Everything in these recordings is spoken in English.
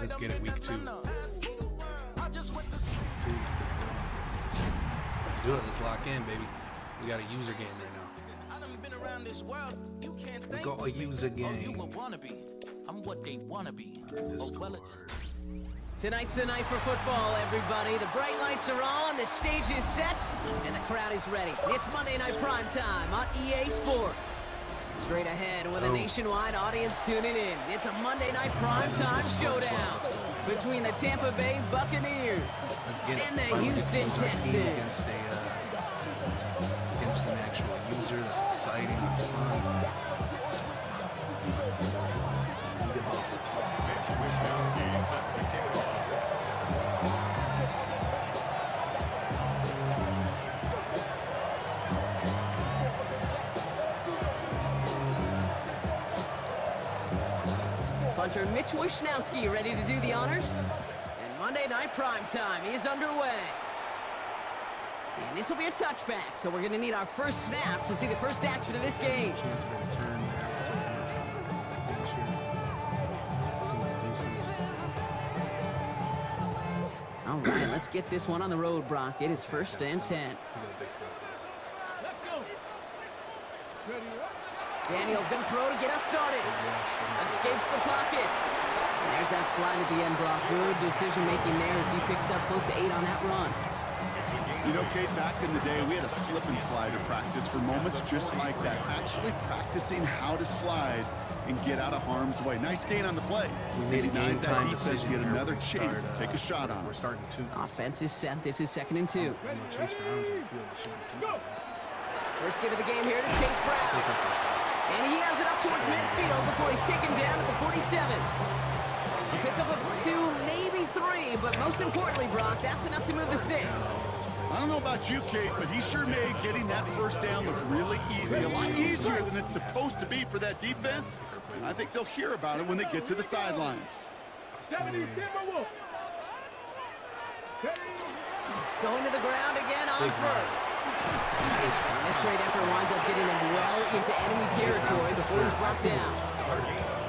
Let's get it, week 2. Let's do it. Let's lock in, baby. We got a user game right now. We got a user game. I'm what they wanna be. Tonight's the night for football, everybody. The bright lights are on, the stage is set, and the crowd is ready. It's Monday Night Primetime on EA Sports. Straight ahead with a nationwide audience tuning in. It's a Monday Night Primetime showdown between the Tampa Bay Buccaneers and the Houston Texans. Against an actual user. That's exciting. That's fun. Punter Mitch Wishnowski ready to do the honors. And Monday Night Primetime is underway. And this will be a touchback, so we're going to need our first snap to see the first action of this game. Chance of a return there. All right, let's get this one on the road, Brock. It is 1st and 10. Daniel's going to throw to get us started. Escapes the pocket. And there's that slide at the end, Brock. Good decision-making there as he picks up close to 8 on that run. You know, Kate, back in the day, we had a slip and slide to practice for moments just like that. Actually practicing how to slide and get out of harm's way. Nice gain on the play. We made a game time decision. Get another chance to take a shot on. We're starting 2. Offense is set. This is 2nd and 2. Chase Brown's on the field. First give of the game here to Chase Brown. And he has it up towards midfield before he's taken down at the 47. A pickup of 2, maybe 3, but most importantly, Brock, that's enough to move the sticks. I don't know about you, Kate, but he sure made getting that first down look really easy. A lot easier than it's supposed to be for that defense. And I think they'll hear about it when they get to the sidelines. Going to the ground again on first. This great effort winds up getting them well into enemy territory before he's brought down.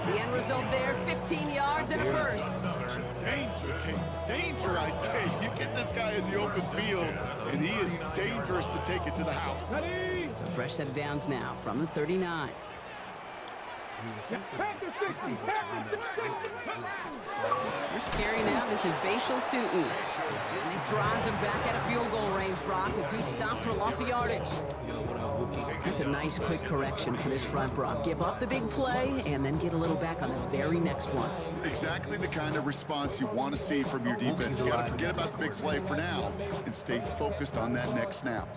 The end result there, 15 yards and a first. Danger, Kate. Danger, I say. You get this guy in the open field, and he is dangerous to take it to the house. So fresh set of downs now from the 39. First carry now, this is Bashal Tootin. And this drives him back at a field goal range, Brock, as he stopped for loss of yardage. That's a nice quick correction for this front, Brock. Give up the big play and then get a little back on the very next one. Exactly the kind of response you want to see from your defense. You got to forget about the big play for now and stay focused on that next snap.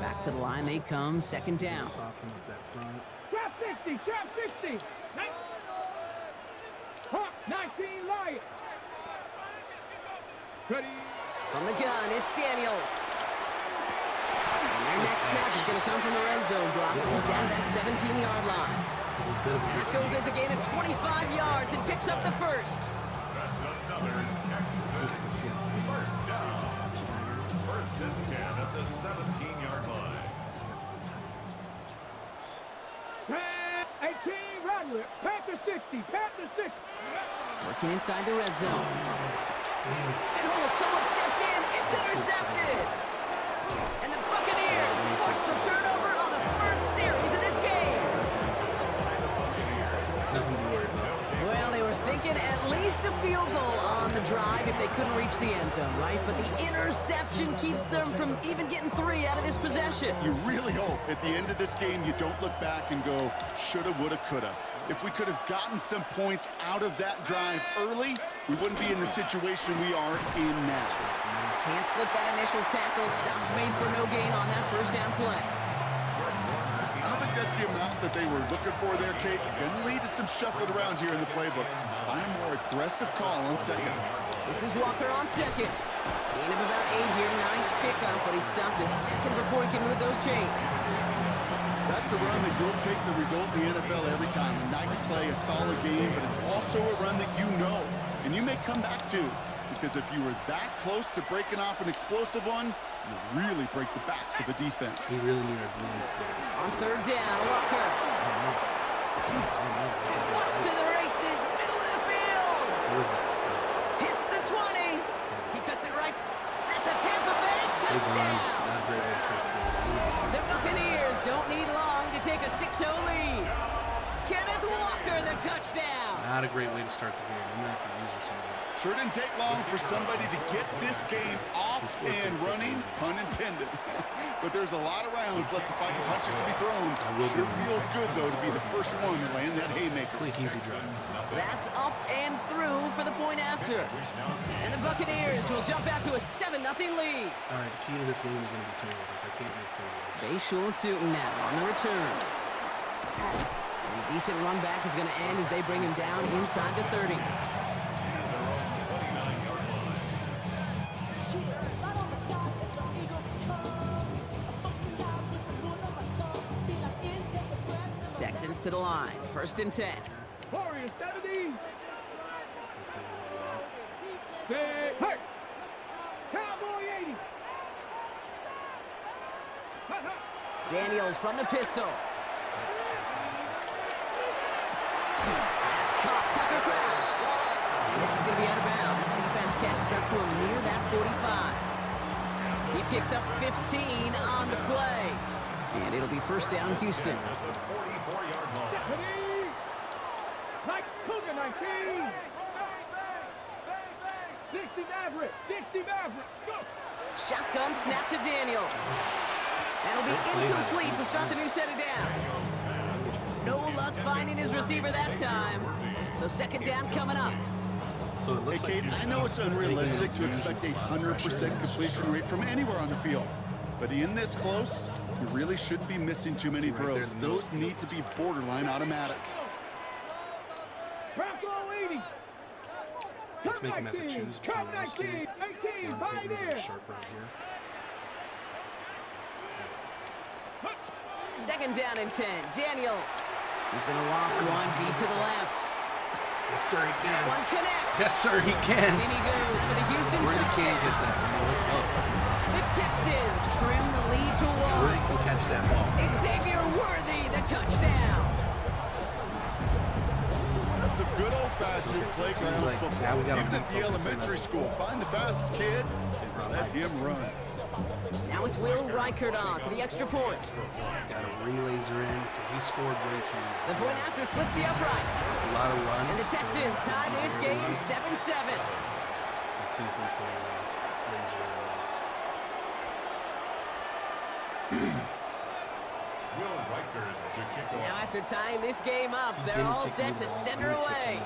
Back to the line they come, 2nd down. Trap 60, trap 60. 19 Lions. Ready. From the gun, it's Daniels. And their next snap is going to come from the red zone, Brock. He's down at that 17-yard line. Here goes as a gain of 25 yards and picks up the first. That's another Texas. First down. 1st and 10 at the 17-yard line. 18 Rattler. Panther 60. Panther 60. Working inside the red zone. And someone stepped in. It's intercepted. And the Buccaneers force the turnover on the first series of this game. Well, they were thinking at least a field goal on the drive if they couldn't reach the end zone, right? But the interception keeps them from even getting 3 out of this possession. You really hope at the end of this game you don't look back and go, shoulda, woulda, coulda. If we could have gotten some points out of that drive early, we wouldn't be in the situation we are in now. Can't slip that initial tackle. Stops made for no gain on that first down play. I don't think that's the amount that they were looking for there, Kate. Going to lead to some shuffling around here in the playbook. Find a more aggressive call on 2nd. This is Walker on 2nd. Gain of about 8 here. Nice pickup, but he stopped a second before he can move those chains. That's a run that you'll take the result in the NFL every time. A nice play, a solid game, but it's also a run that you know, and you may come back to. because if you were that close to breaking off an explosive one, you really break the backs of a defense. We really need our greens there. On third down, Walker. Off to the races, middle of the field. What was that? Hits the 20. He cuts it right. That's a Tampa Bay touchdown. Not a great way to start the game. The Buccaneers don't need long to take a 6-0 lead. Kenneth Walker, the touchdown. Not a great way to start the game. I'm going to have to use her some of that. Sure didn't take long for somebody to get this game off and running, pun intended. But there's a lot of rounds left to fight, punches to be thrown. Sure feels good, though, to be the first one to land that haymaker. Quick, easy drive. That's up and through for the point after. And the Buccaneers will jump out to a 7-0 lead. All right, the key to this game is going to be turnovers. I can't make turnovers. They sure tootin' now on the return. And a decent run back is going to end as they bring him down inside the 30. Texans to the line. 1st and 10. Warriors 70. Say, hey! Cowboy 80. Daniels from the pistol. That's caught. Tucker Kraft. And this is going to be out of bounds. Defense catches up to him near that 45. He picks up 15 on the play. And it'll be 1st down, Houston. 44-yard line. Mike Cougar 19. 60 Maverick. 60 Maverick. Go. Shotgun snap to Daniels. That'll be incomplete to start the new set of downs. No luck finding his receiver that time. So 2nd down coming up. So it looks Hey, like Kate, I know it's unrealistic to expect a 100% completion rate from anywhere on the field. But in this close, you really shouldn't be missing too many throws. Those need to be borderline automatic. Bronco 80. let's make him have to choose between those two. 18. One Right Higgins there. and Sharp right here. 2nd down and 10. Daniels. He's going to loft one deep to the left. Yes, sir, he can. One connects. Yes, sir, he can. And in he goes for the Houston Brady can't get touchdown. that. Let's go. The Texans trim the lead to Brady 1. can catch that ball. Xavier Worthy, the touchdown. That's some good old-fashioned playground like football. now we gotta Even at the focus in elementary on- school, find the fastest kid and let him run. Now it's Will Reichert on for the extra point. Got to relays her in because he scored way too easy. The point after splits the uprights. A lot of runs. And the Texans tie this game 7-7. Let's see if we can raise her Will Riker to kick off. Now after tying this game up, they're all set to send her away.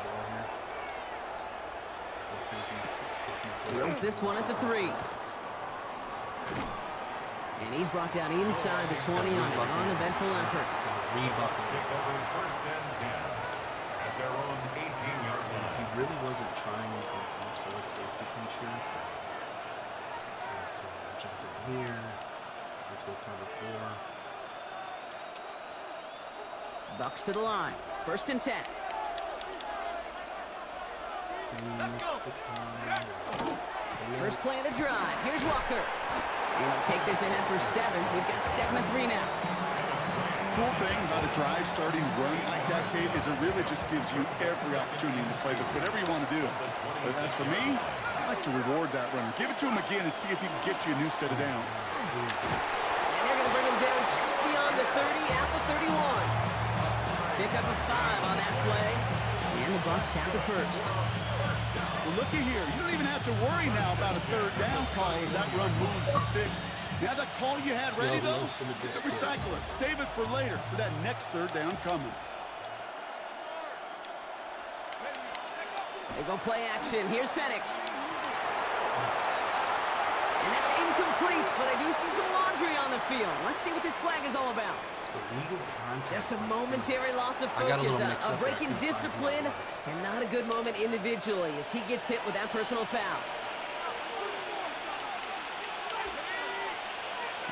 Let's see if he's Wills this one at the 3. And he's brought down inside the 20 on an uneventful effort. rebuckle. Kick over 1st and 10 at their own 18-yard He line. really wasn't trying to come, so let's safety pinch here. Let's jump in here. Let's go cover 4. Bucks to the line. 1st and 10. First play of the drive. Here's Walker. He'll take this ahead for 7. We've got 2nd and 3 now. Cool thing about a drive starting run like that, Kate, is it really just gives you every opportunity to play with whatever you want to do. But as for me, I like to reward that run. Give it to him again and see if he can get you a new set of downs. And they're going to bring him down just beyond the 30 at the 31. Pick up a 5 on that play. And the Bucks have the first. Well, looky here. You don't even have to worry now about a 3rd down call as that run moves the sticks. Now that call you had ready, though, recycle it. Save it for later for that next 3rd down coming. They go play action. Here's Penix. And that's incomplete, but I do see some laundry on the field. Let's see what this flag is all about. Illegal contact. Just a momentary loss of I got a focus, little mixed a up break there. in discipline, and not a good moment individually as he gets hit with that personal foul.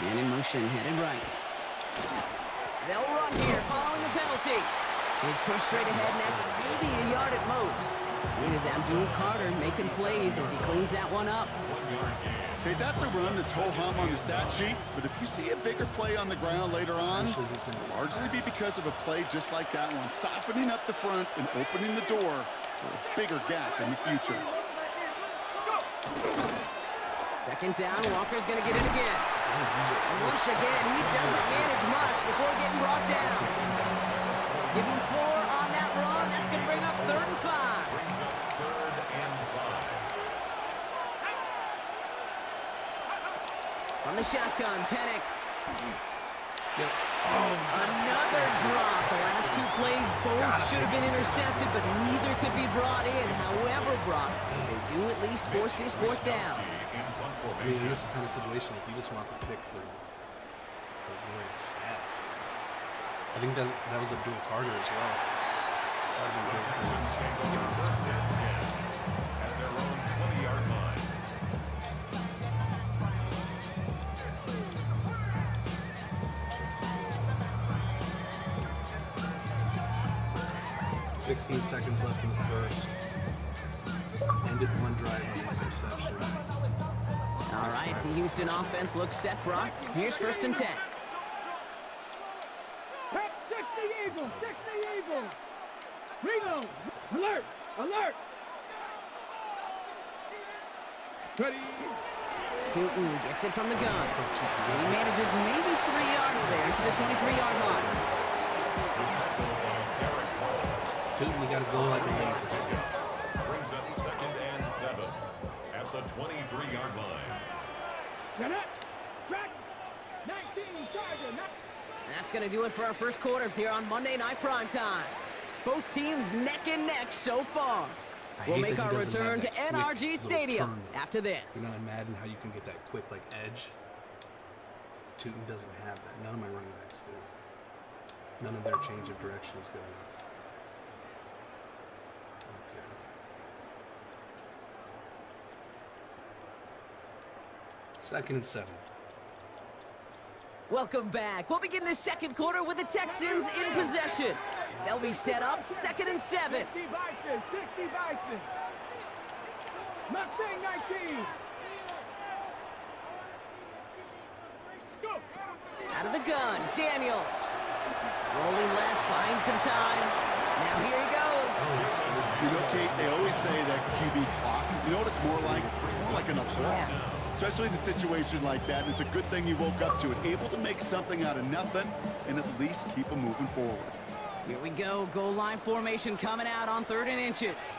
Man in motion, headed right. They'll run here following the penalty. He's pushed straight ahead, and that's maybe a yard at most. It is Abdul Carter making plays as he cleans that one up. Okay, that's a run that's ho-hum on the stat sheet, but if you see a bigger play on the ground later on, it'll largely be because of a play just like that one, softening up the front and opening the door for a bigger gap in the future. Second down, Walker's going to get it again. And once again, he doesn't manage much before getting brought down. Give him 4 on that run. That's going to bring up 3rd and 5. From the shotgun, Penix. Another drop. The last 2 plays both should have been intercepted, but neither could be brought in. However, Brock, they do at least force this 4th down. I mean, in this kind of situation, like, you just want the pick for great stats. I think that was Abdul Carter as well. At their own 20-yard line. It's 16 seconds left in the first. Ended one drive on the interception. All right, the Houston offense looks set, Brock. Here's 1st and 10. 60 Eagles, 60 Eagles. Ringo, alert, alert. Ready. Tootin gets it from the gun. He manages maybe 3 yards there to the 23-yard line. Tootin, you got to go like a laser. Brings up 2nd and 7 at the 23-yard line. Get it. Track. 19, Charger. That's going to do it for our first quarter here on Monday Night Primetime. Both teams neck and neck so far. We'll make our return to NRG Stadium after this. You know in Madden how you can get that quick like edge? Tootin doesn't have that. None of my running backs do. None of their change of direction is good enough. Okay. 2nd and 7. Welcome back. We'll begin this second quarter with the Texans in possession. They'll be set up 2nd and 7. 60 Bison, 60 Bison. Mustang 19. Go. Out of the gun, Daniels. Rolling left, buying some time. Now here he goes. You know, Kate, they always say that QB clock. You know what it's more like? It's more like an alarm. Especially in a situation like that, and it's a good thing you woke up to it. Able to make something out of nothing and at least keep them moving forward. Here we go, goal line formation coming out on 3rd and inches.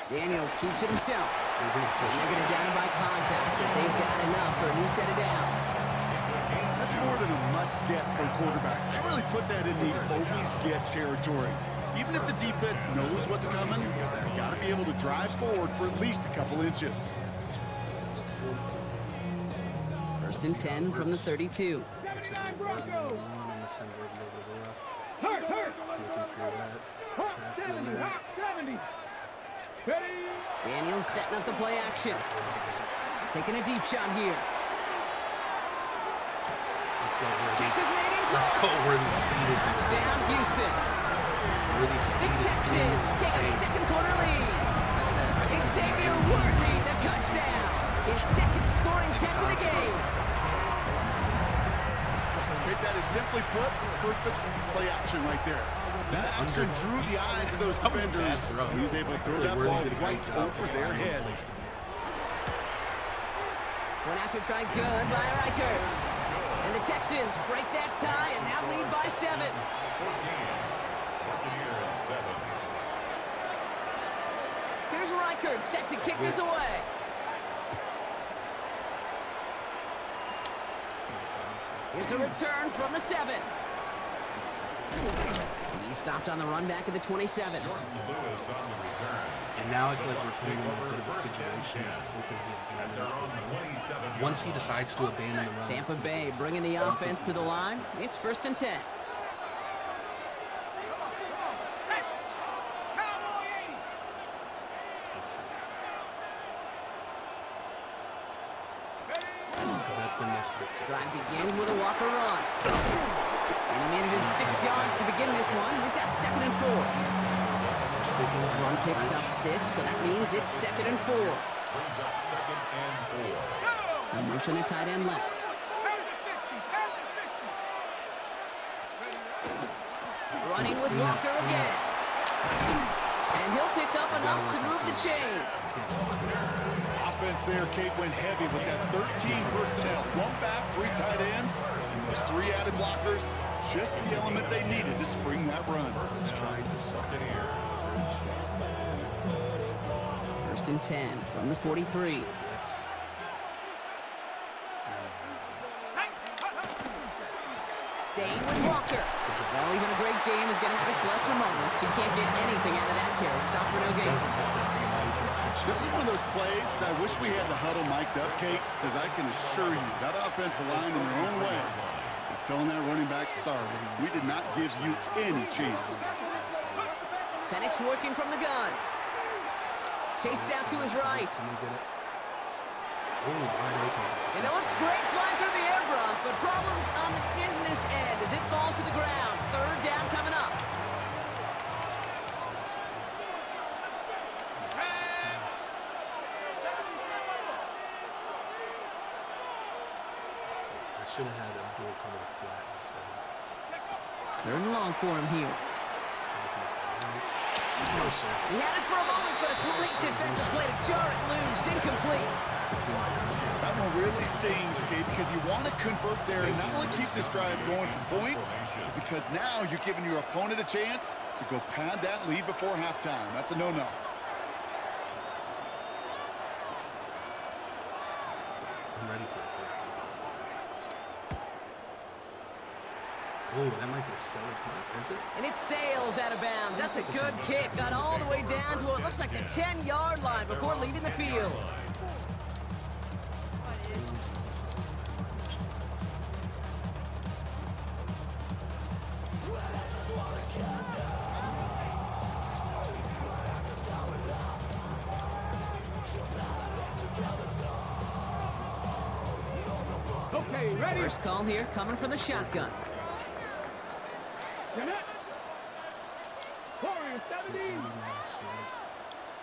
Daniels keeps it himself. And they're going to down him by contact as they've got enough for a new set of downs. That's more than a must-get for a quarterback. They really put that in the always-get territory. Even if the defense knows what's coming, you got to be able to drive forward for at least a couple inches. 1st and 10 from the 32. 79 Broncos. Hurt, hurt. Hawk 70, Hawk 70. Ready. Daniels setting up the play action. Taking a deep shot here. Catch is made in Let's go close. where the speed is. Touchdown, Houston. Where the The speed is Texans take a insane. second quarter lead. Xavier Worthy, the touchdown. His 2nd scoring catch of the game. Kate, that is simply put, perfect play action right there. That action drew the eyes of those defenders, and he was able to throw that ball right over their heads. One after try good by Reichert. And the Texans break that tie and now lead by 7. 14. Buccaneers 7. Here's Reichert set to kick this away. Here's a return from the 7. He stopped on the run back at the 27. Jordan Lewis on the return. And now I feel like we're putting him in a bit of a situation where he can At their own 27. once he decides to abandon the run. Tampa Bay bringing the offense to the line. It's 1st and 10. Let's see. 'Cause that's been most of the success. Drive begins with a Walker run. And he manages 6 yards to begin this one. We've got 2nd and 4. Run picks up 6, so that means it's 2nd and 4. Brings up 2nd and 4. A motion at tight end left. Running with Walker again. And he'll pick up enough to move the chains. Offense there, Kate, went heavy with that 13 personnel. 1 back, 3 tight ends, and those 3 added blockers. Just the element they needed to spring that run. It's trying to suck it here. 1st and 10 from the 43. Staying with Walker. Well, even a great game is going to have its lesser moments. You can't get anything out of that carry. Stop for no gain. This is one of those plays that I wish we had the huddle mic'd up, Kate, because I can assure you that offensive line in their own way is telling that running back, sorry, we did not give you any chance. Penix working from the gun. Chased out to his right. And it looks great flying through the air, Brock, but problems on the business end as it falls to the ground. 3rd down coming up. I should have had a bull coming flat instead. 3rd and long for him here. No, sir. He had it for a moment, but a great defensive play to jar it loose. Incomplete. That one really stings, Kate, because you want to convert there and not only keep this drive going for points, but because now you're giving your opponent a chance to go pad that lead before halftime. That's a no-no. I'm ready for it. Oh, that might be a stellar punt, is it? And it sails out of bounds. That's a good kick. Got all the way down to what looks like the 10-yard line before leaving the field. Okay, ready? First call here coming from the shotgun. Get it. 17.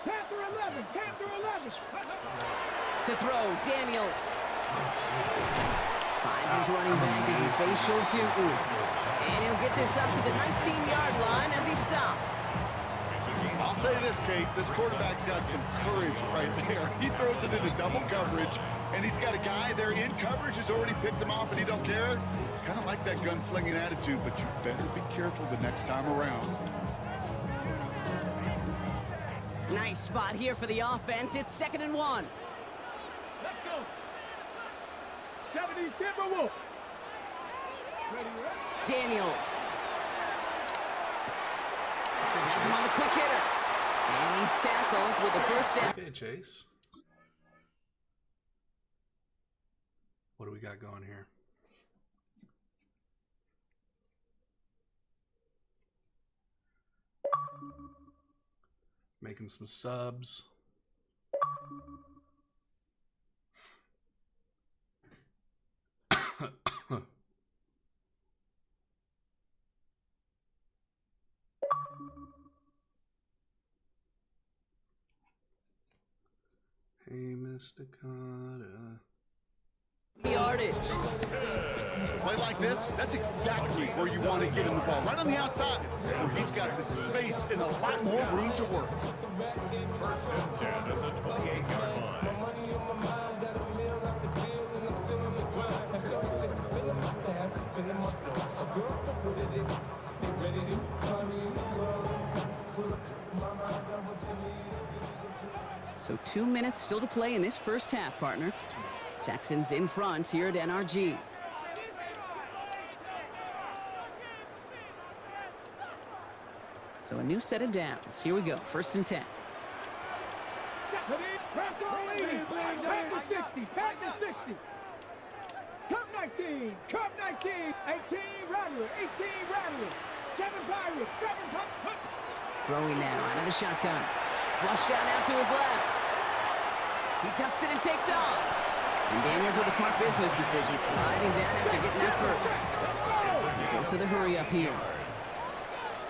Panther 11. Panther 11. To throw, Daniels. Finds his running back as he's facial to. And he'll get this up to the 19-yard line as he stopped. I'll say this, Kate, this quarterback's got some courage right there. He throws it into double coverage, and he's got a guy there in coverage who's already picked him off, and he don't care. It's kind of like that gunslinging attitude, but you better be careful the next time around. Nice spot here for the offense. It's 2nd and 1. Let's go. 70 Timberwolf. Ready, ready. Daniels. Has him on the quick hitter. And he's tackled with the first down. Okay, Chase. What do we got going here? Making some subs. Hey, Mr. Carter. Yardage. Play like this, that's exactly where you want to get him the ball. Right on the outside, where he's got the space and a lot more room to work. 1st and 10 at the 28-yard line. So 2 minutes still to play in this first half, partner. Texans in front here at NRG. So a new set of downs. Here we go. 1st and 10. Panther 60. Panther 60. Cup 19. Cup 19. 18 Rattler. 18 Rattler. 7 Pirates. 7 Pirates. Throwing now out of the shotgun. Flush down out to his left. He tucks it and takes off. And Daniels with a smart business decision, sliding down after getting that first. He goes to the hurry up here.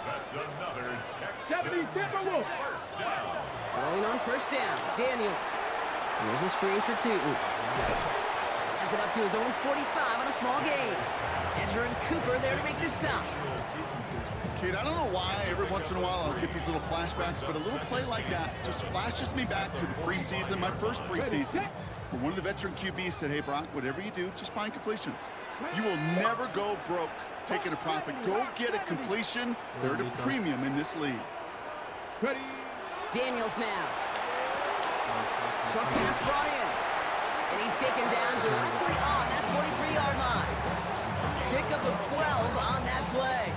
That's another Texans 70 Timberwolves. first down. Rolling on first down, Daniels. Here's a screen for Tootin. Has it up to his own 45 on a small gain. Edger and Cooper there to make the stop. Kid, I don't know why every once in a while I'll get these little flashbacks, but a little play like that just flashes me back to the preseason, my first preseason. Where one of the veteran QBs said, hey, Brock, whatever you do, just find completions. You will never go broke taking a profit. Go get a completion. They're at a premium in this league. Ready. Daniels now. Short pass brought in. And he's taken down directly on that 43-yard line. Pickup of 12 on that play.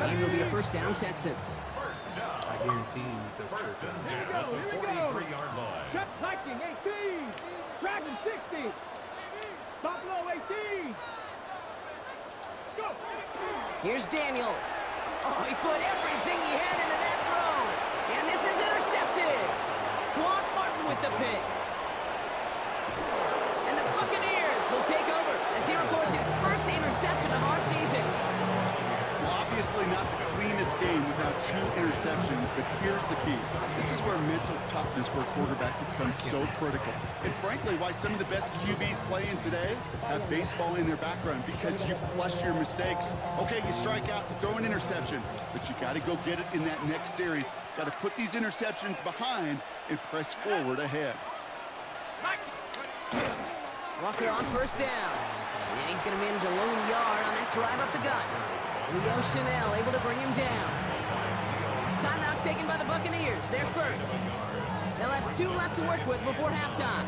And it'll be a first down, Texans. I guarantee you because First Church and does. 10 at the Here we go. 43-yard line. Chuck Viking 18. Dragon 60. Buffalo 18. Go. Here's Daniels. Oh, he put everything he had into that throw. And this is intercepted. Quan Martin with the pick. And the Buccaneers will take over as he records his first interception of our season. Well, obviously not the cleanest game without 2 interceptions, but here's the key. This is where mental toughness for a quarterback becomes so critical. And frankly, why some of the best QBs playing today have baseball in their background, because you flush your mistakes. Okay, you strike out, you throw an interception, but you got to go get it in that next series. Got to put these interceptions behind and press forward ahead. Walker on first down. And he's going to manage a lone yard on that drive up the gut. Leo Chanel able to bring him down. Timeout taken by the Buccaneers. They're first. They'll have 2 left to work with before halftime.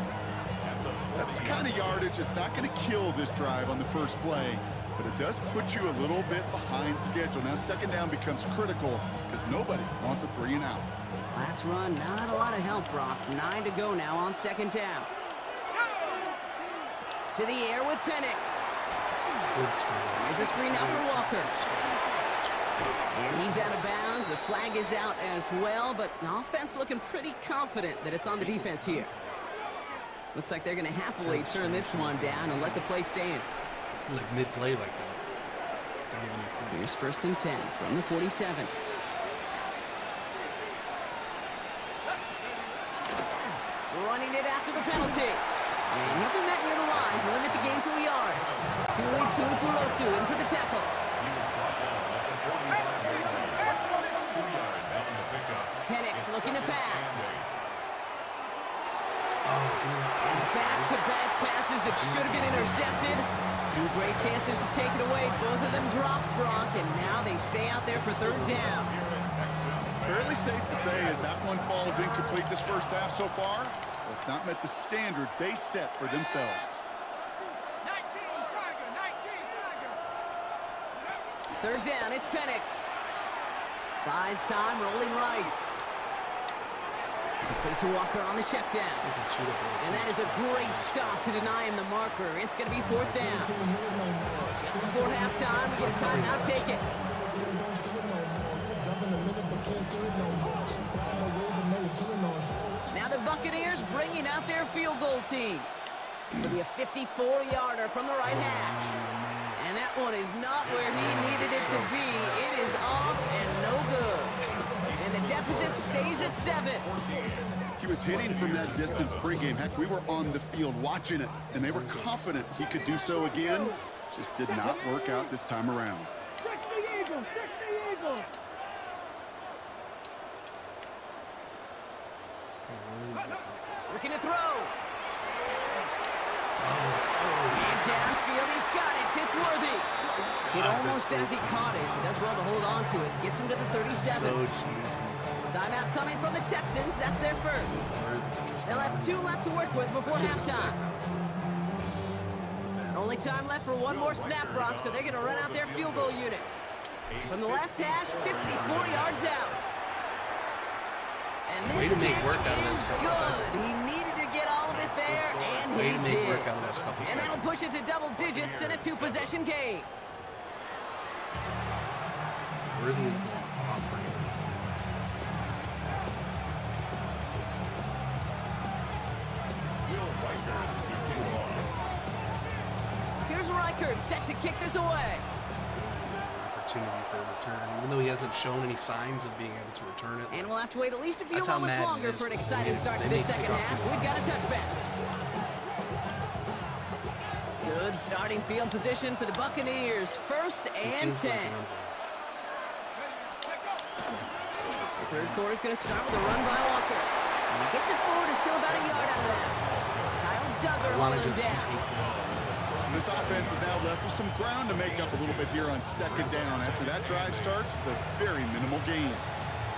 That's the kind of yardage that's not going to kill this drive on the first play, but it does put you a little bit behind schedule. Now second down becomes critical because nobody wants a 3 and out. Last run, not a lot of help, Brock. 9 to go now on second down. To the air with Penix. Good screen. There's a screen now for Walker. And he's out of bounds. A flag is out as well, but the offense looking pretty confident that it's on the defense here. Looks like they're going to happily turn this one down and let the play stand. Like mid-play like that. Don't even make sense. Here's first and 10 from the 47. Running it after the penalty. And he'll be met near the line to limit the game to a yard. Tuli Tuipulotu in for the tackle. Penix looking to pass. And back-to-back passes that should have been intercepted. 2 great chances to take it away. Both of them dropped, Brock, and now they stay out there for third down. Fairly safe to say as that one falls incomplete this first half so far, it's not met the standard they set for themselves. 19 Tiger. Third down, it's Penix. Buys time, rolling right. Quickly to Walker on the check down. And that is a great stop to deny him the marker. It's going to be fourth down. Just before halftime, we get a timeout taken. Now the Buccaneers bringing out their field goal team. It'll be a 54-yarder from the right hash. And that one is not where he needed it to be. It is off and no good. And the deficit stays at 7. He was hitting from that distance pregame. Heck, we were on the field watching it, and they were confident he could do so again. Just did not work out this time around. 60 Eagles. Looking to throw. And downfield, he's got it. Titsworthy. Hit almost as he caught it. He does well to hold on to it. Gets him to the 37. So cheesy. Timeout coming from the Texans. That's their first. They'll have 2 left to work with before halftime. Only time left for one more snap, Brock, so they're going to run out their field goal unit. From the left hash, 54 yards out. And this kick is good. He needed to get all of it there, and he did. And that'll push it to double digits in a 2-possession game. Worthy is going off right now. Here's Reichert set to kick this away. opportunity for a return, even though he hasn't shown any signs of being able to return it. And we'll have to wait at least a few That's how moments Madden longer is. for an exciting start to They this make second kickoff half. too long. We've got a touchback. Good starting field position for the Buccaneers. First and 10. The third quarter is going to start with a run by Walker. And he gets it forward to still about a yard out of that. Kyle Duggar I want holding to him just down. take This offense is now left with some ground to make up a little bit here on second down. After that drive starts with a very minimal gain.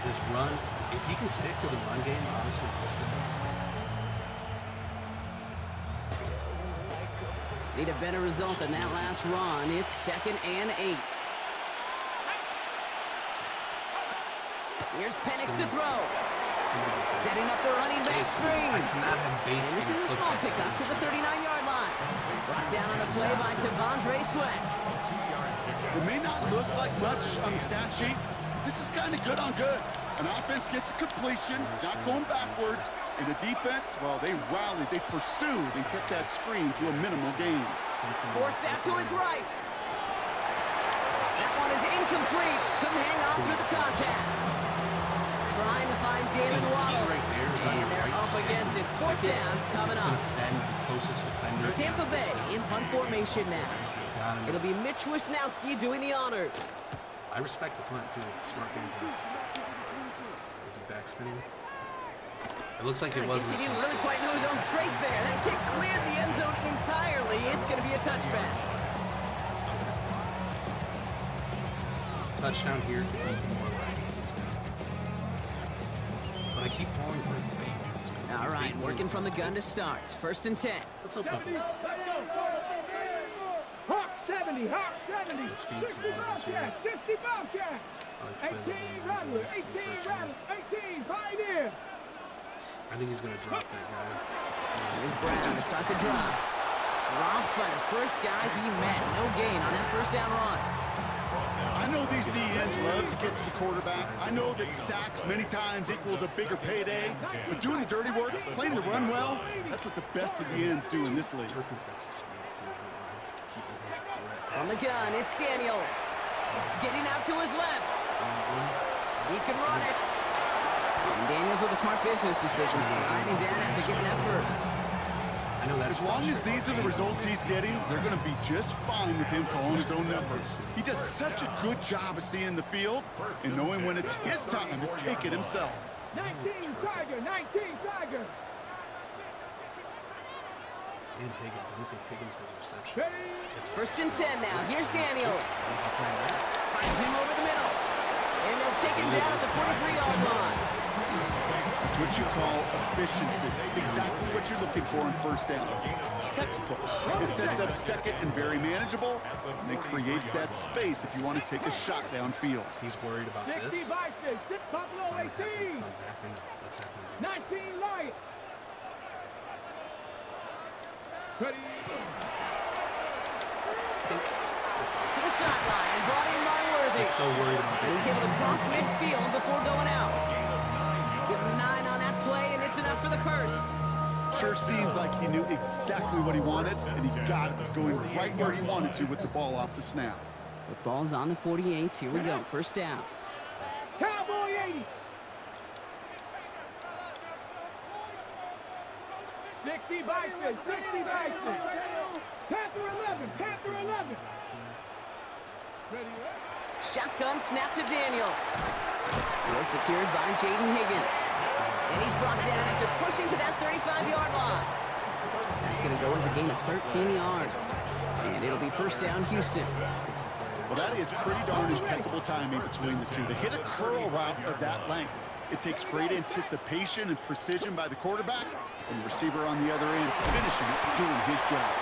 his run. If he can stick to the run game, honestly, he's still Need a better result than that last run. It's 2nd and 8. Here's Penix to throw. Setting up the running back screen. I cannot have Bates. And this is a small pickup to the 39-yard line. Brought down on the play by Tavondre Sweat. It may not look like much on the stat sheet, but this is kind of good on good. An offense gets a completion, not going backwards, and the defense, well, they rallied, they pursued, and kept that screen to a minimal gain. Forced out to his right. That one is incomplete. Couldn't hang on through the contact. Trying to find Jalen Waddle. Right there is on And the they're right up side. against it. 4th down coming It's going up. to send the closest defender. Tampa Bay in punt formation now. Got him. It'll be Mitch Wisnowski doing the honors. I respect the punt, too. Smart game punt. There's a back spinning. It looks like it I wasn't. guess he didn't really quite know his own strength there. That kick cleared the end zone entirely. It's going to be a touchback. Touchdown here. But I keep falling for his bait. All right, working from the gun to start. 1st and 10. Let's open up. Hawk 70, Hawk 70. Let's feed some 60 ballers here. Bobcat, 60 Bobcat. 18 Rattler, 18 Rattler, 18 Pioneer. I think he's going to drop that guy. Here's Brown to start the drive. Dropped by the first guy he met. No gain on that 1st down run. I know these DNs love to get to the quarterback. I know that sacks many times equals a bigger payday, but doing the dirty work, playing the run well, that's what the best of the ends do in this league. Turpin's got some speed, too. Keeping his threat. On the gun, it's Daniels. Getting out to his left. He can run it. And Daniels with a smart business decision, sliding down after getting that first. I know that's As long as these are the results he's getting, they're going to be just fine with him calling his own numbers. He does such a good job of seeing the field and knowing when it's his time to take it himself. 19 Tiger, 19 Tiger. And Higgins. I don't think Higgins has a reception. Ready? It's 1st and 10 now. Here's Daniels. Finds him over the middle. And they'll take him down at the 43-yard line. That's what you call efficiency. Exactly what you're looking for in 1st down. Textbook. It sets up 2nd and very manageable, and it creates that space if you want to take a shot downfield. He's worried about 60 this. Bison, 6 Buffalo, Time to have him 18. come back in. Let's have him do it. 19 Lion. Ready? To the sideline and brought in by Worthy. He's so worried about And he's this. able to cross midfield before going out. Give him 9 on that play, and it's enough for the 1st. Sure seems like he knew exactly what he wanted, and he got it going right where he wanted to with the ball off the snap. Football's on the 48. Here we go. 1st down. Cowboy 80. 60 Bison, 60 Bison. Panther 11, Panther 11. Ready? Shotgun snap to Daniels. Well secured by Jaden Higgins. And he's brought down after pushing to that 35-yard line. That's going to go as a gain of 13 yards. And it'll be 1st down, Houston. Well, that is pretty darn impeccable timing between the two. To hit a curl route of that length, it takes great anticipation and precision by the quarterback, and the receiver on the other end finishing it, doing his job.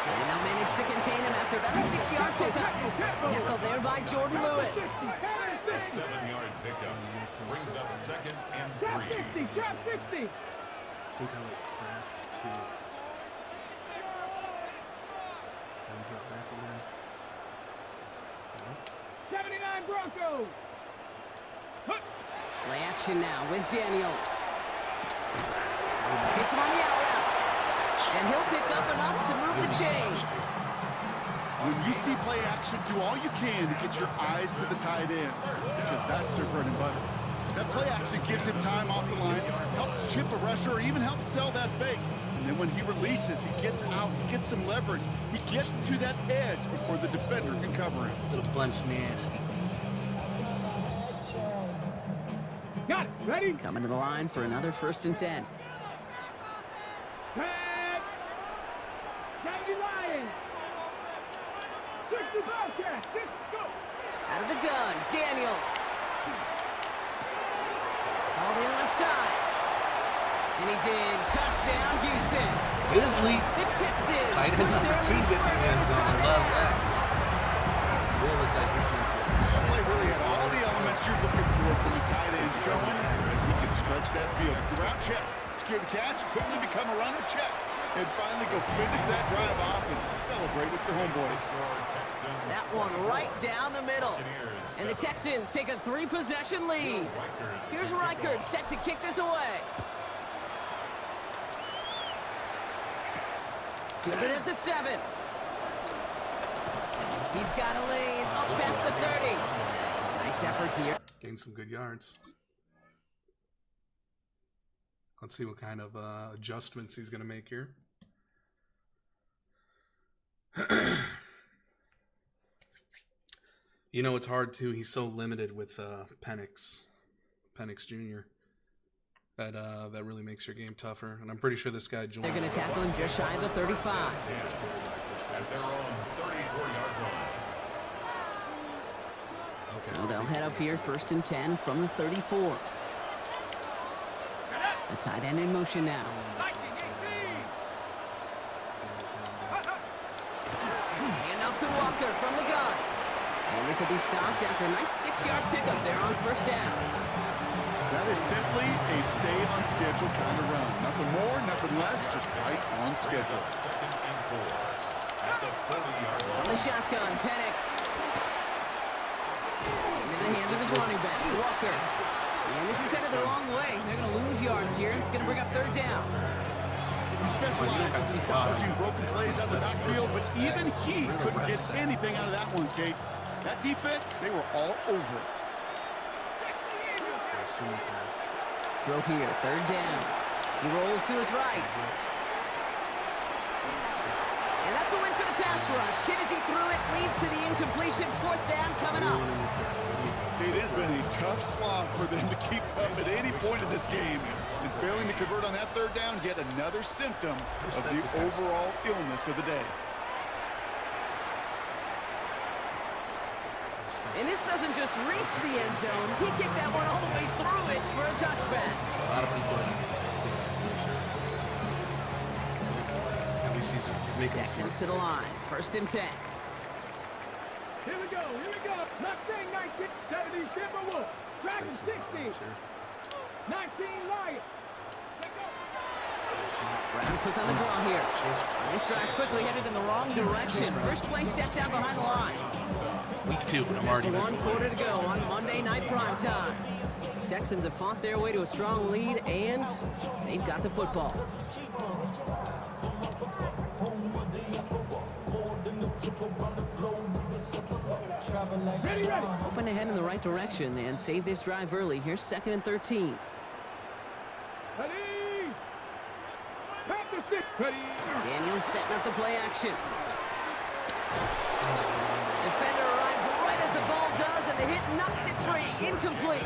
And they'll manage to contain him after about a 6-yard pickup. Tackled there by Jordan Lewis. A 7-yard pickup brings up 2nd and Trap 3. 60, trap 60. I think I like Kraft, too. Let him drop back again. 79 Broncos. Play action now with Daniels. Hits him on the out route. And he'll pick up enough to move the chains. When you see play action, do all you can to get your eyes to the tight end, because that's their bread and butter. That play action gives him time off the line, helps chip a rusher, or even helps sell that fake. And then when he releases, he gets out, he gets some leverage. He gets to that edge before the defender can cover him. Little bunch nasty. Got it. Ready? Coming to the line for another 1st and 10. Tag. Kennedy Lions. 60 Bobcats. Let's go. Out of the gun, Daniels. All the left side. And he's in. Touchdown, Houston. Bisley. The Texans. Tight end push number their 2 lead getting the further end this zone. I Sunday love night. that. Really looked like he's been That play really had all the elements you're looking for from his tight end, showing that he can stretch that field. Route check, secure the catch, quickly become a runner, check, and finally go finish that drive off and celebrate with your homeboys. That one right down the middle. And the Texans take a 3-possession lead. Here's Reichert set to kick this away. Fielded at the 7. He's got a lane up past the 30. Nice effort here. gained some good yards. Let's see what kind of adjustments he's going to make here. You know, it's hard too. He's so limited with Penix Jr. That really makes your game tougher. And I'm pretty sure this guy joined. They're going to tackle him just shy of the 35. At their own 34-yard line. So they'll head up here, 1st and 10 from the 34. The tight end in motion now. Handoff to Walker from the gun. And this will be stopped after a nice 6-yard pickup there on 1st down. That is simply a stay on schedule kind of run. Nothing more, nothing less, just right on schedule. 2nd and 4. At the 40-yard line. On the shotgun, Penix. Into the hands of his running back, Walker. And this is headed the wrong way. They're going to lose yards here. It's going to bring up 3rd down. He specializes in salvaging broken plays out of the backfield, but even he couldn't get anything out of that one, Kate. That defense, they were all over it. Throw here, 3rd down. He rolls to his right. And that's a win for the pass rush. Hit as he threw it, leads to the incompletion. 4th down coming up. It has been a tough slog for them to keep up at any point in this game. And failing to convert on that 3rd down, yet another symptom of the overall illness of the day. And this doesn't just reach the end zone. He kicked that one all the way through it for a touchback. A lot of people think it's bullshit. At least he's making Texans to the line. 1st and 10. Here we go, here we go. Mustang 1970 Timberwolves. Dragon 60. 19 Lions. Let's go. Brown quick on the draw here. This drive's quickly headed in the wrong direction. First play set down behind the line. Week 2, and I'm Just already one missing. quarter to go on Monday Night Primetime. Texans have fought their way to a strong lead, and they've got the football. Ready, ready. Hoping to head in the right direction and save this drive early. Here's 2nd and 13. Ready. Panther 6. Ready. Daniels setting up the play action. Defender arrives right as the ball does, and the hit knocks it free. Incomplete.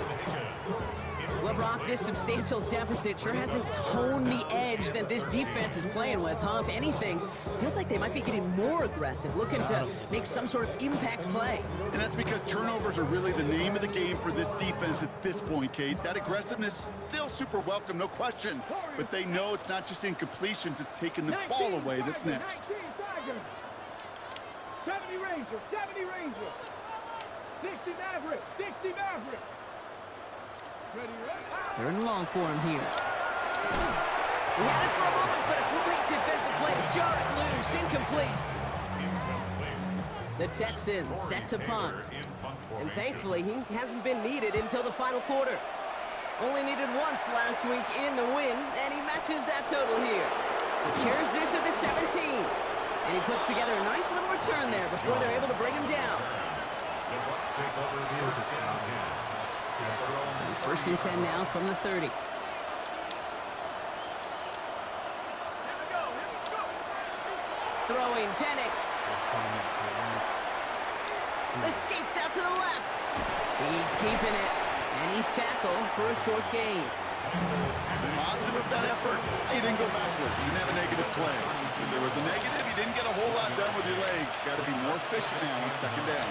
Well, Brock, this substantial deficit sure hasn't toned the edge that this defense is playing with, huh? If anything, feels like they might be getting more aggressive, looking to make some sort of impact play. And that's because turnovers are really the name of the game for this defense at this point, Kate. That aggressiveness still super welcome, no question. But they know it's not just incompletions, it's taking the ball away that's next. 19 Tigers. 70 Rangers, 70 Rangers. 60 Maverick, 60 Maverick. Ready, ready. 3rd and long for him here. He had it for a moment, but a complete defensive play to jar it loose. Incomplete. The Texans set to punt. And thankfully, he hasn't been needed until the final quarter. Only needed once last week in the win, and he matches that total here. Secures this at the 17. And he puts together a nice little return there before they're able to bring him down. The Bucs take over first and 10. So first and 10 now from the 30. Throwing, Penix. Escapes out to the left. He's keeping it. And he's tackled for a short gain. Positive of that effort, he didn't go backwards. He didn't have a negative play. If there was a negative, you didn't get a whole lot done with your legs. Got to be more efficient now on second down.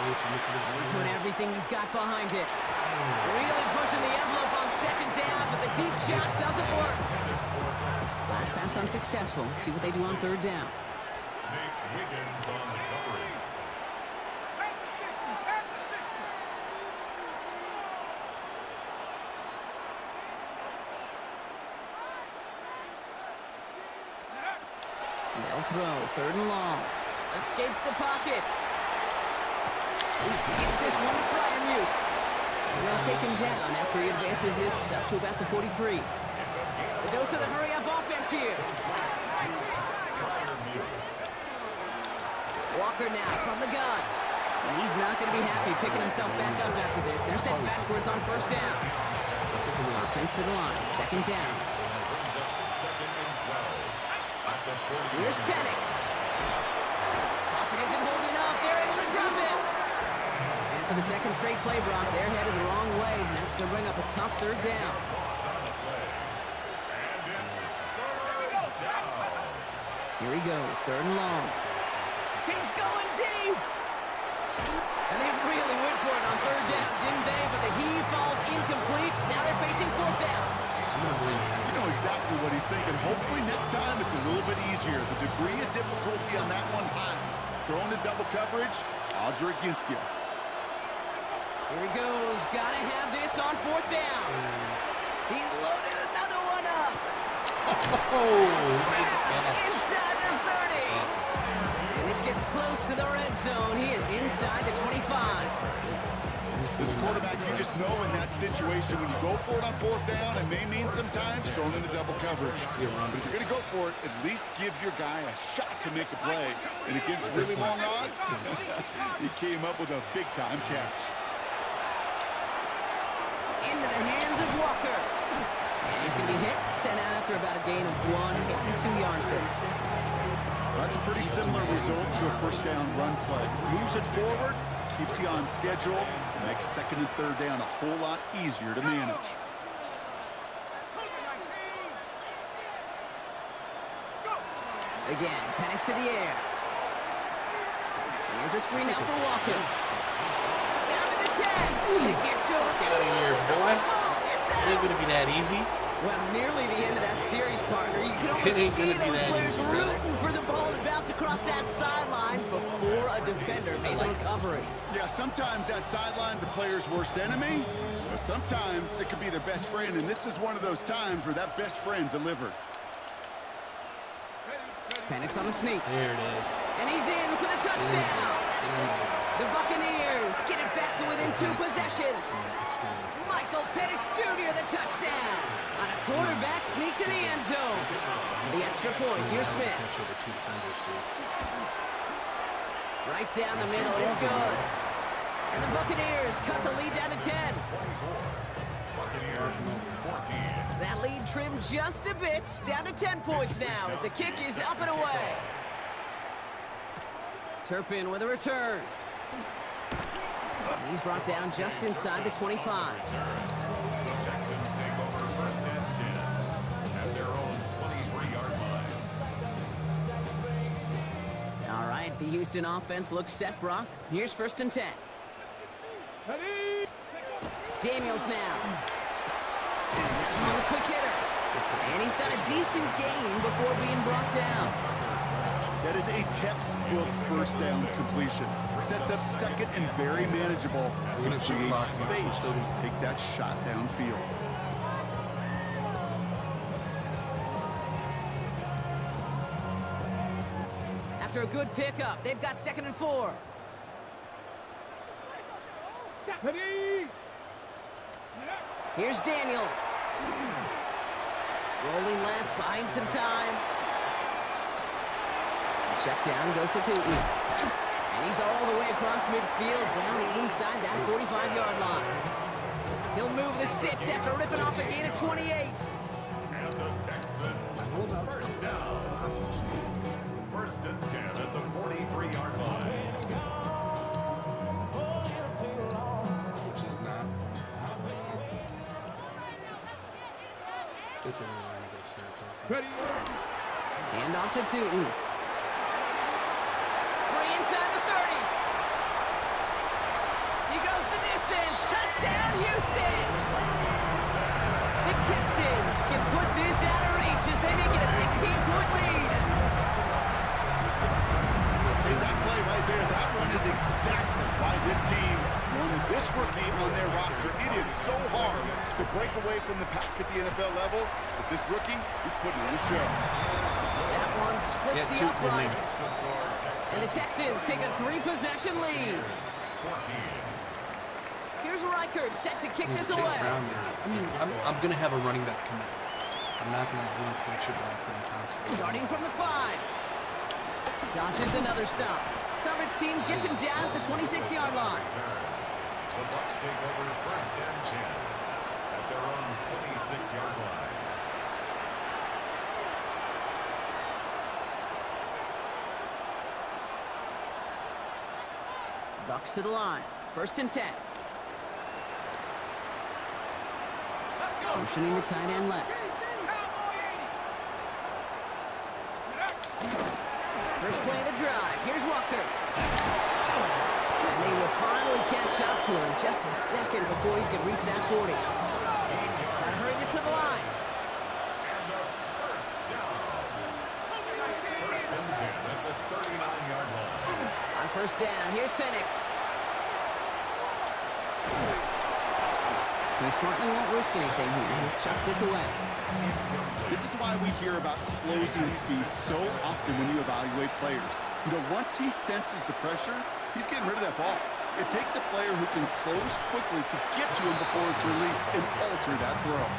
He put everything he's got behind it. Really pushing the envelope on second down, but the deep shot doesn't work. Last pass unsuccessful. Let's see what they do on third down. Nate Wiggins on the coverage. They'll throw, third and long. Escapes the pocket. Gets this one to Fryermuth. And they'll take him down after he advances this up to about the 43. A dose of the hurry-up offense here. Walker now from the gun. And he's not going to be happy picking himself back up after this. They're sent backwards on first down. Offense to the line, second down. Here's Penix. Pocket isn't holding up. They're able to drop it. And for the second straight play, Brock, they're headed the wrong way. And that's going to bring up a tough third down. Here he goes, third and long. He's going deep. And they really went for it on third down, didn't they? But the heave falls incomplete. Now they're facing fourth down. You know exactly what he's thinking. Hopefully next time it's a little bit easier. The degree of difficulty on that one high. Throwing to double coverage, odds are against you. Here he goes. Gotta have this on fourth down. He's loaded another one up. Inside the 30. And this gets close to the red zone. He is inside the 25. As a quarterback, you just know in that situation when you go for it on fourth down, it may mean sometimes thrown into double coverage. But if you're going to go for it, at least give your guy a shot to make a play. And against really long odds, he came up with a big-time catch. Into the hands of Walker. And he's going to be hit, sent out after about a gain of 182 yards there. That's a pretty similar result to a first down run play. Moves it forward, keeps you on schedule, makes second and third down a whole lot easier to manage. Again, Penix to the air. Here's a screen out for Walker. Down to the 10. They get to him. Get out of here, boy. It ain't gonna be that easy. Well, nearly the end of that series, partner. You can almost see those players rooting for the ball to bounce across that sideline before a defender made the recovery. Yeah, sometimes that sideline's a player's worst enemy, but sometimes it could be their best friend, and this is one of those times where that best friend delivered. Penix on the sneak. There it is. And he's in for the touchdown. The Buccaneers get it back to within 2 possessions. Michael Penix Jr. the touchdown on a quarterback sneak to the end zone. The extra point, here's Smith. Right down the middle, it's good. And the Buccaneers cut the lead down to 10. That lead trimmed just a bit, down to 10 points now as the kick is up and away. Turpin with a return. And he's brought down just inside the 25. The Texans take over first and 10 at their own 23-yard line. All right, the Houston offense looks set, Brock. Here's first and 10. Daniels now. That's another quick hitter. And he's got a decent gain before being brought down. That is a textbook first down completion. Sets up second and very manageable. It creates space to take that shot downfield. After a good pickup, they've got second and 4. Here's Daniels. Rolling left, buying some time. Check down goes to Tootin. And he's all the way across midfield, down inside that 45-yard line. He'll move the sticks after ripping off a gain of 28. And the Texans, first down. First and 10 at the 43-yard line. Which is not. Let's get to the line and get started. Ready? Hand off to Tootin. Free inside the 30. He goes the distance. Touchdown, Houston. The Texans can put this out of reach as they make it a 16-point lead. And that play right there, that run is exactly why this team wanted this rookie on their roster. It is so hard to break away from the pack at the NFL level, but this rookie is putting on a show. That one splits the Tootin in uprights. And the Texans take a 3-possession lead. Here's Reichert set to kick this away. I'm going to have a running back commit. I'm not going to run feature back in constantly. Starting from the 5. Dodges another stop. Coverage team gets him down at the 26-yard line. The Bucs take over first and 10 at their own 26-yard line. Bucs to the line. First and 10. Motioning the tight end left. First play of the drive. Here's Walker. And they will finally catch up to him just a second before he can reach that 40. Gotta hurry this to the line. And a first down. First and 10 at the 39-yard line. On first down, here's Penix. He smartly won't risk anything here. He just chucks this away. This is why we hear about closing speed so often when you evaluate players. You know, once he senses the pressure, he's getting rid of that ball. It takes a player who can close quickly to get to him before it's released and alter that throw.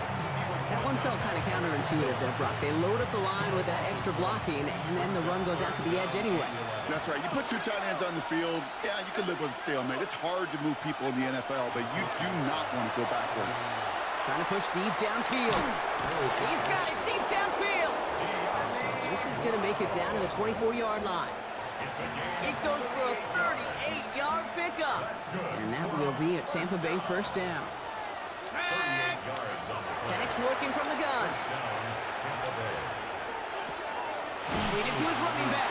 That one felt kind of counterintuitive there, Brock. They load up the line with that extra blocking, and then the run goes out to the edge anyway. That's right. You put two tight ends on the field, yeah, you can live with a stalemate. It's hard to move people in the NFL, but you do not want to go backwards. Trying to push deep downfield. He's got it deep downfield. This is going to make it down to the 24-yard line. It goes for a 38-yard pickup. And that will be a Tampa Bay first down. Penix working from the gun. Leading to his running back.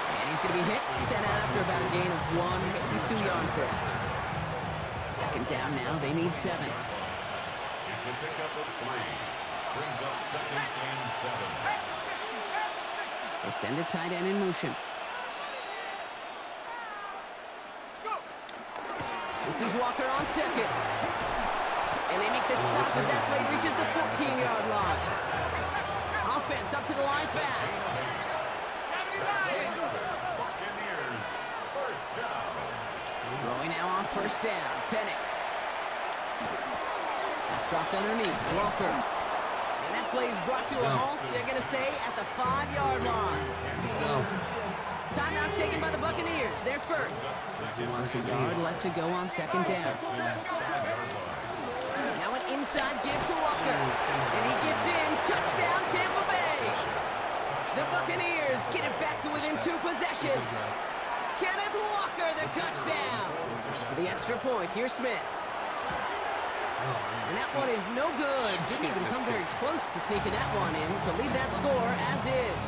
And he's going to be hit, set out after about a gain of 1, maybe 2 yards there. Second down now, they need 7. It's a pickup of 3. Brings up second and 7. They send a tight end in motion. This is Walker on second. And they make the stop as that play reaches the 14-yard line. Offense up to the line fast. Buccaneers, first down. Throwing now on first down. Penix. That's dropped underneath. Walker. And that play is brought to a halt, they're going to say, at the 5-yard line. Timeout taken by the Buccaneers. They're first. Just a yard left to go on second down. Now an inside give to Walker. And he gets in. Touchdown, Tampa Bay. The Buccaneers get it back to within 2 possessions. Kenneth Walker, the touchdown. For the extra point, here's Smith. And that one is no good. Didn't even come very close to sneaking that one in, so leave that score as is.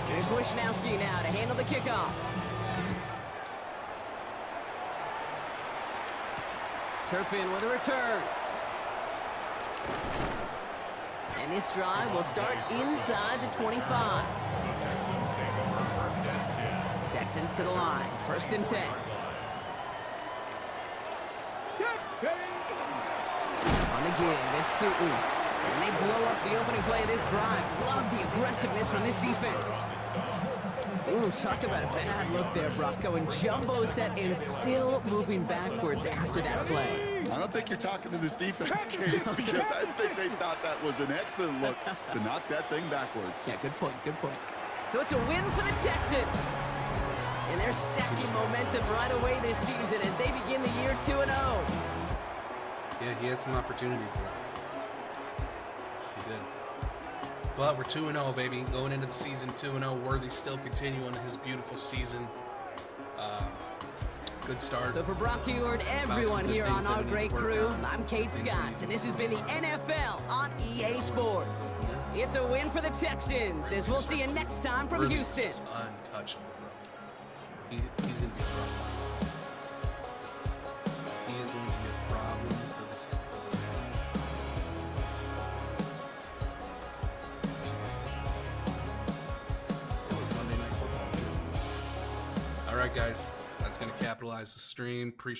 Here's Wishnowski now to handle the kickoff. Turpin with a return. And this drive will start inside the 25. Texans to the line. First and 10. On the give, it's Tootin. And they blow up the opening play of this drive. Love the aggressiveness from this defense. Ooh, talk about a bad look there, Brock. Going jumbo set and still moving backwards after that play. I don't think you're talking to this defense, Kate, because I think they thought that was an excellent look to knock that thing backwards. Yeah, good point, good point. So it's a win for the Texans. And they're stacking momentum right away this season as they begin the year 2-0. Yeah, he had some opportunities there. He did. But we're 2-0, baby. Going into the season 2-0. Worthy still continuing his beautiful season. Good start. So for Brock Eward, everyone here on our great crew, I'm Kate Scott, and this has been the NFL on EA Sports. It's a win for the Texans, as we'll see you next time from Worthy Houston. is untouchable, bro. He's going to be a problem. He is going to be a problem for this. Monday Night Football, too. All right, guys. That's going to capitalize the stream. Appreciate